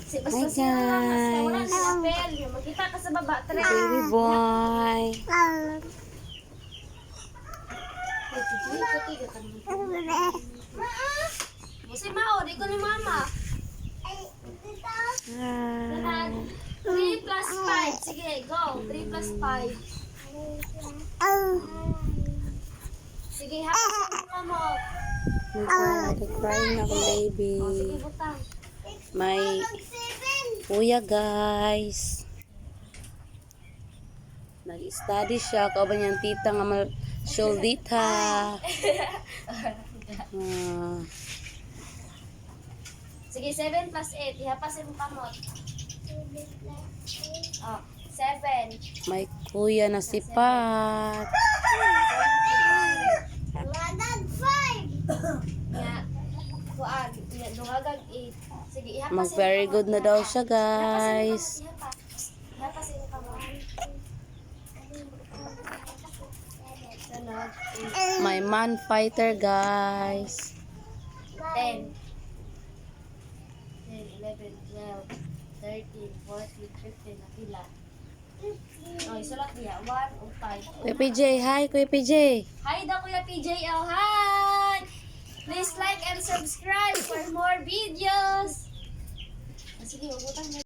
Si Hi basta siya lang. Kasi wala guys. si Apel. Magkita ka sa baba. Tara. Baby boy. Si Mao, di ko ni Mama. Hi. 3 plus 5. Sige, go. 3 plus 5. Sige, hapasin mo mo. Nag-crying ako baby. O, sige, butang. May kuya guys. Nag-study siya. Kauban niyang tita nga sholdita. Sige, 7 plus 8. Ihapasin mo kamot. Oh, 7. May kuya na si Pat. Dungagag 5. Nga. Kuan. Nga, dungagag 8. Sige, ihapasin Mag very good na daw siya guys. Ihapasin mo kamot. Sunod. My man fighter guys. 10. 10, 11, 12, 13, 14, 15, nakila. Oh, isulat niya. 1 o 5. Kuya PJ, hi Kuya PJ. Hi daw Kuya PJ. Oh, hi! Please like and subscribe for more videos. Sige, ubutan mo.